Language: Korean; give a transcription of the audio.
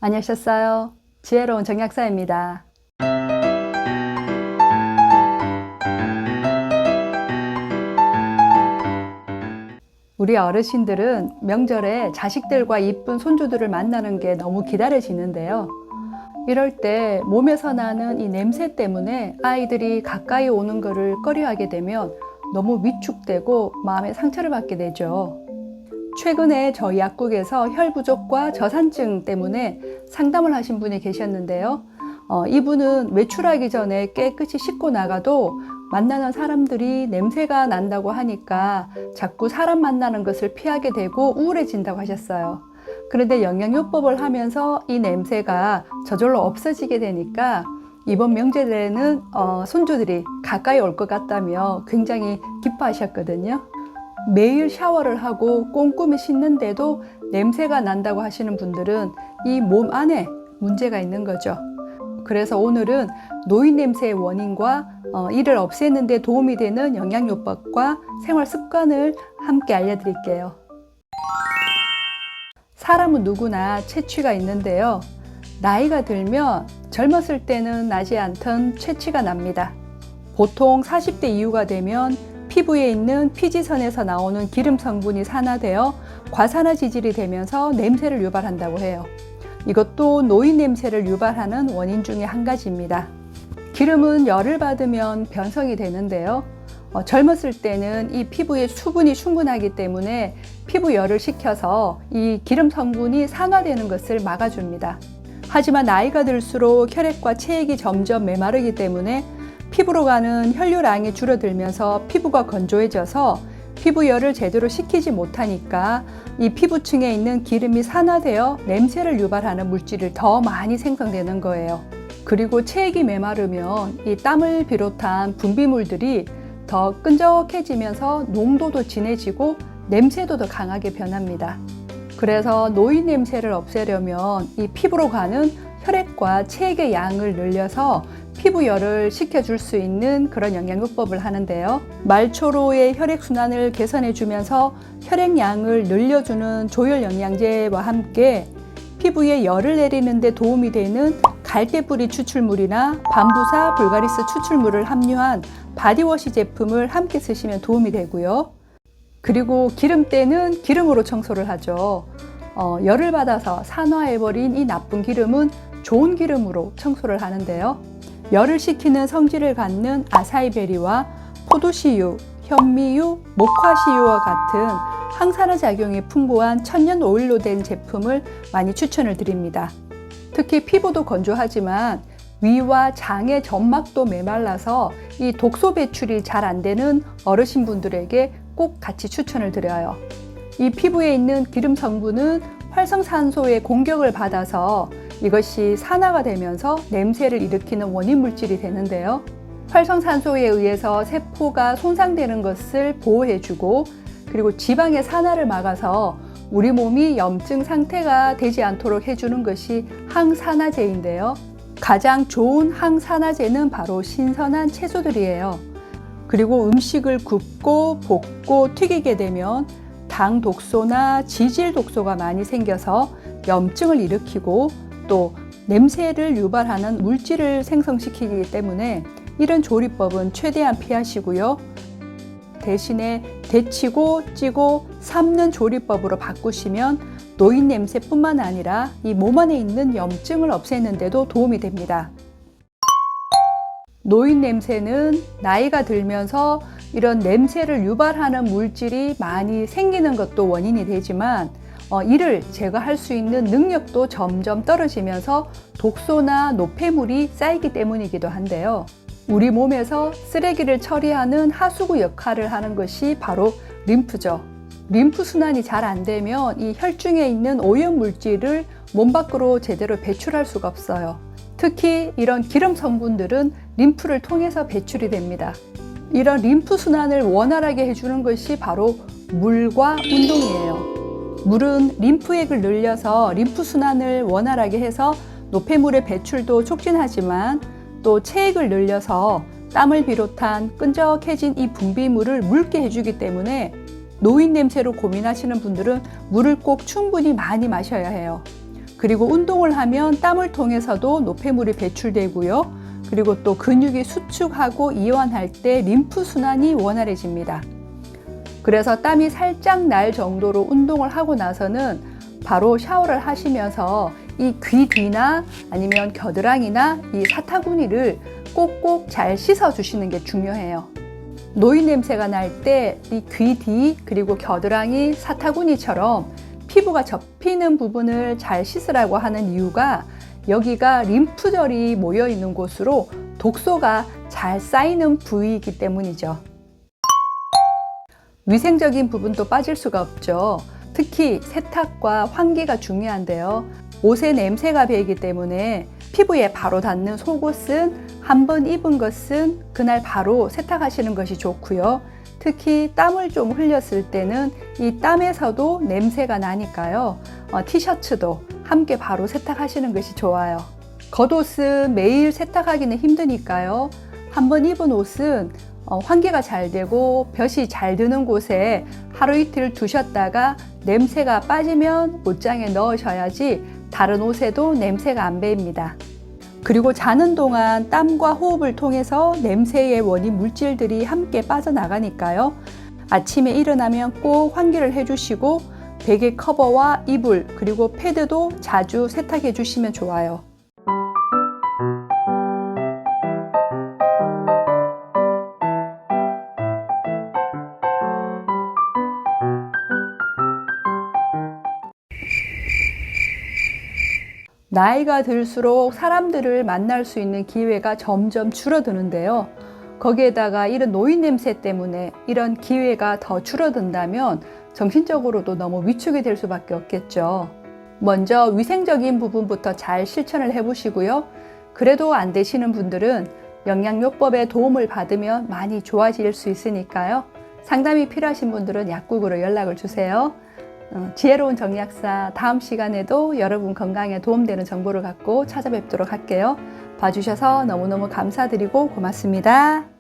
안녕하셨어요? 지혜로운 정약사입니다. 우리 어르신들은 명절에 자식들과 이쁜 손주들을 만나는 게 너무 기다려지는데요. 이럴 때 몸에서 나는 이 냄새 때문에 아이들이 가까이 오는 것을 꺼려하게 되면 너무 위축되고 마음에 상처를 받게 되죠. 최근에 저희 약국에서 혈 부족과 저산증 때문에 상담을 하신 분이 계셨는데요. 이분은 외출하기 전에 깨끗이 씻고 나가도 만나는 사람들이 냄새가 난다고 하니까 자꾸 사람 만나는 것을 피하게 되고 우울해진다고 하셨어요. 그런데 영양요법을 하면서 이 냄새가 저절로 없어지게 되니까 이번 명절에는 손주들이 가까이 올 것 같다며 굉장히 기뻐하셨거든요. 매일 샤워를 하고 꼼꼼히 씻는데도 냄새가 난다고 하시는 분들은 이 몸 안에 문제가 있는 거죠. 그래서 오늘은 노인 냄새의 원인과 이를 없애는 데 도움이 되는 영양요법과 생활 습관을 함께 알려드릴게요. 사람은 누구나 체취가 있는데요. 나이가 들면 젊었을 때는 나지 않던 체취가 납니다. 보통 40대 이후가 되면 피부에 있는 피지선에서 나오는 기름 성분이 산화되어 과산화 지질이 되면서 냄새를 유발한다고 해요. 이것도 노인 냄새를 유발하는 원인 중에 한 가지입니다. 기름은 열을 받으면 변성이 되는데요. 젊었을 때는 이 피부에 수분이 충분하기 때문에 피부 열을 식혀서 이 기름 성분이 산화되는 것을 막아줍니다. 하지만 나이가 들수록 혈액과 체액이 점점 메마르기 때문에 피부로 가는 혈류량이 줄어들면서 피부가 건조해져서 피부 열을 제대로 식히지 못하니까 이 피부층에 있는 기름이 산화되어 냄새를 유발하는 물질이 더 많이 생성되는 거예요. 그리고 체액이 메마르면 이 땀을 비롯한 분비물들이 더 끈적해지면서 농도도 진해지고 냄새도 더 강하게 변합니다. 그래서 노인 냄새를 없애려면 이 피부로 가는 혈액과 체액의 양을 늘려서 피부 열을 식혀줄 수 있는 그런 영양요법을 하는데요. 말초로의 혈액순환을 개선해주면서 혈액량을 늘려주는 조혈 영양제와 함께 피부에 열을 내리는 데 도움이 되는 갈대뿌리 추출물이나 밤부사 불가리스 추출물을 함유한 바디워시 제품을 함께 쓰시면 도움이 되고요. 그리고 기름때는 기름으로 청소를 하죠. 열을 받아서 산화해버린 이 나쁜 기름은 좋은 기름으로 청소를 하는데요. 열을 식히는 성질을 갖는 아사이베리와 포도씨유, 현미유, 모카씨유와 같은 항산화 작용이 풍부한 천연 오일로 된 제품을 많이 추천을 드립니다. 특히 피부도 건조하지만 위와 장의 점막도 메말라서 이 독소 배출이 잘 안 되는 어르신분들에게 꼭 같이 추천을 드려요. 이 피부에 있는 기름 성분은 활성산소의 공격을 받아서 이것이 산화가 되면서 냄새를 일으키는 원인 물질이 되는데요. 활성산소에 의해서 세포가 손상되는 것을 보호해주고 그리고 지방의 산화를 막아서 우리 몸이 염증 상태가 되지 않도록 해주는 것이 항산화제인데요. 가장 좋은 항산화제는 바로 신선한 채소들이에요. 그리고 음식을 굽고 볶고 튀기게 되면 당 독소나 지질 독소가 많이 생겨서 염증을 일으키고 또 냄새를 유발하는 물질을 생성시키기 때문에 이런 조리법은 최대한 피하시고요. 대신에 데치고 찌고 삶는 조리법으로 바꾸시면 노인 냄새뿐만 아니라 이 몸 안에 있는 염증을 없애는 데도 도움이 됩니다. 노인 냄새는 나이가 들면서 이런 냄새를 유발하는 물질이 많이 생기는 것도 원인이 되지만 이를 제거할 수 있는 능력도 점점 떨어지면서 독소나 노폐물이 쌓이기 때문이기도 한데요. 우리 몸에서 쓰레기를 처리하는 하수구 역할을 하는 것이 바로 림프죠. 림프 순환이 잘 안 되면 이 혈중에 있는 오염 물질을 몸 밖으로 제대로 배출할 수가 없어요. 특히 이런 기름 성분들은 림프를 통해서 배출이 됩니다. 이런 림프 순환을 원활하게 해주는 것이 바로 물과 운동이에요. 물은 림프액을 늘려서 림프 순환을 원활하게 해서 노폐물의 배출도 촉진하지만 또 체액을 늘려서 땀을 비롯한 끈적해진 이 분비물을 묽게 해주기 때문에 노인 냄새로 고민하시는 분들은 물을 꼭 충분히 많이 마셔야 해요. 그리고 운동을 하면 땀을 통해서도 노폐물이 배출되고요. 그리고 또 근육이 수축하고 이완할 때 림프 순환이 원활해집니다. 그래서 땀이 살짝 날 정도로 운동을 하고 나서는 바로 샤워를 하시면서 이 귀 뒤나 아니면 겨드랑이나 이 사타구니를 꼭꼭 잘 씻어 주시는 게 중요해요. 노인 냄새가 날 때 이 귀 뒤 그리고 겨드랑이, 사타구니처럼 피부가 접히는 부분을 잘 씻으라고 하는 이유가 여기가 림프절이 모여 있는 곳으로 독소가 잘 쌓이는 부위이기 때문이죠. 위생적인 부분도 빠질 수가 없죠. 특히 세탁과 환기가 중요한데요. 옷에 냄새가 배이기 때문에 피부에 바로 닿는 속옷은 한번 입은 것은 그날 바로 세탁하시는 것이 좋고요. 특히 땀을 좀 흘렸을 때는 이 땀에서도 냄새가 나니까요. 티셔츠도 함께 바로 세탁하시는 것이 좋아요. 겉옷은 매일 세탁하기는 힘드니까요. 한번 입은 옷은 환기가 잘 되고 볕이 잘 드는 곳에 하루 이틀 두셨다가 냄새가 빠지면 옷장에 넣으셔야지 다른 옷에도 냄새가 안 배입니다. 그리고 자는 동안 땀과 호흡을 통해서 냄새의 원인 물질들이 함께 빠져나가니까요. 아침에 일어나면 꼭 환기를 해주시고 베개 커버와 이불 그리고 패드도 자주 세탁해 주시면 좋아요. 나이가 들수록 사람들을 만날 수 있는 기회가 점점 줄어드는데요. 거기에다가 이런 노인 냄새 때문에 이런 기회가 더 줄어든다면 정신적으로도 너무 위축이 될 수밖에 없겠죠. 먼저 위생적인 부분부터 잘 실천을 해보시고요. 그래도 안 되시는 분들은 영양요법의 도움을 받으면 많이 좋아질 수 있으니까요. 상담이 필요하신 분들은 약국으로 연락을 주세요. 지혜로운 정리학사 다음 시간에도 여러분 건강에 도움되는 정보를 갖고 찾아뵙도록 할게요. 봐주셔서 너무너무 감사드리고 고맙습니다.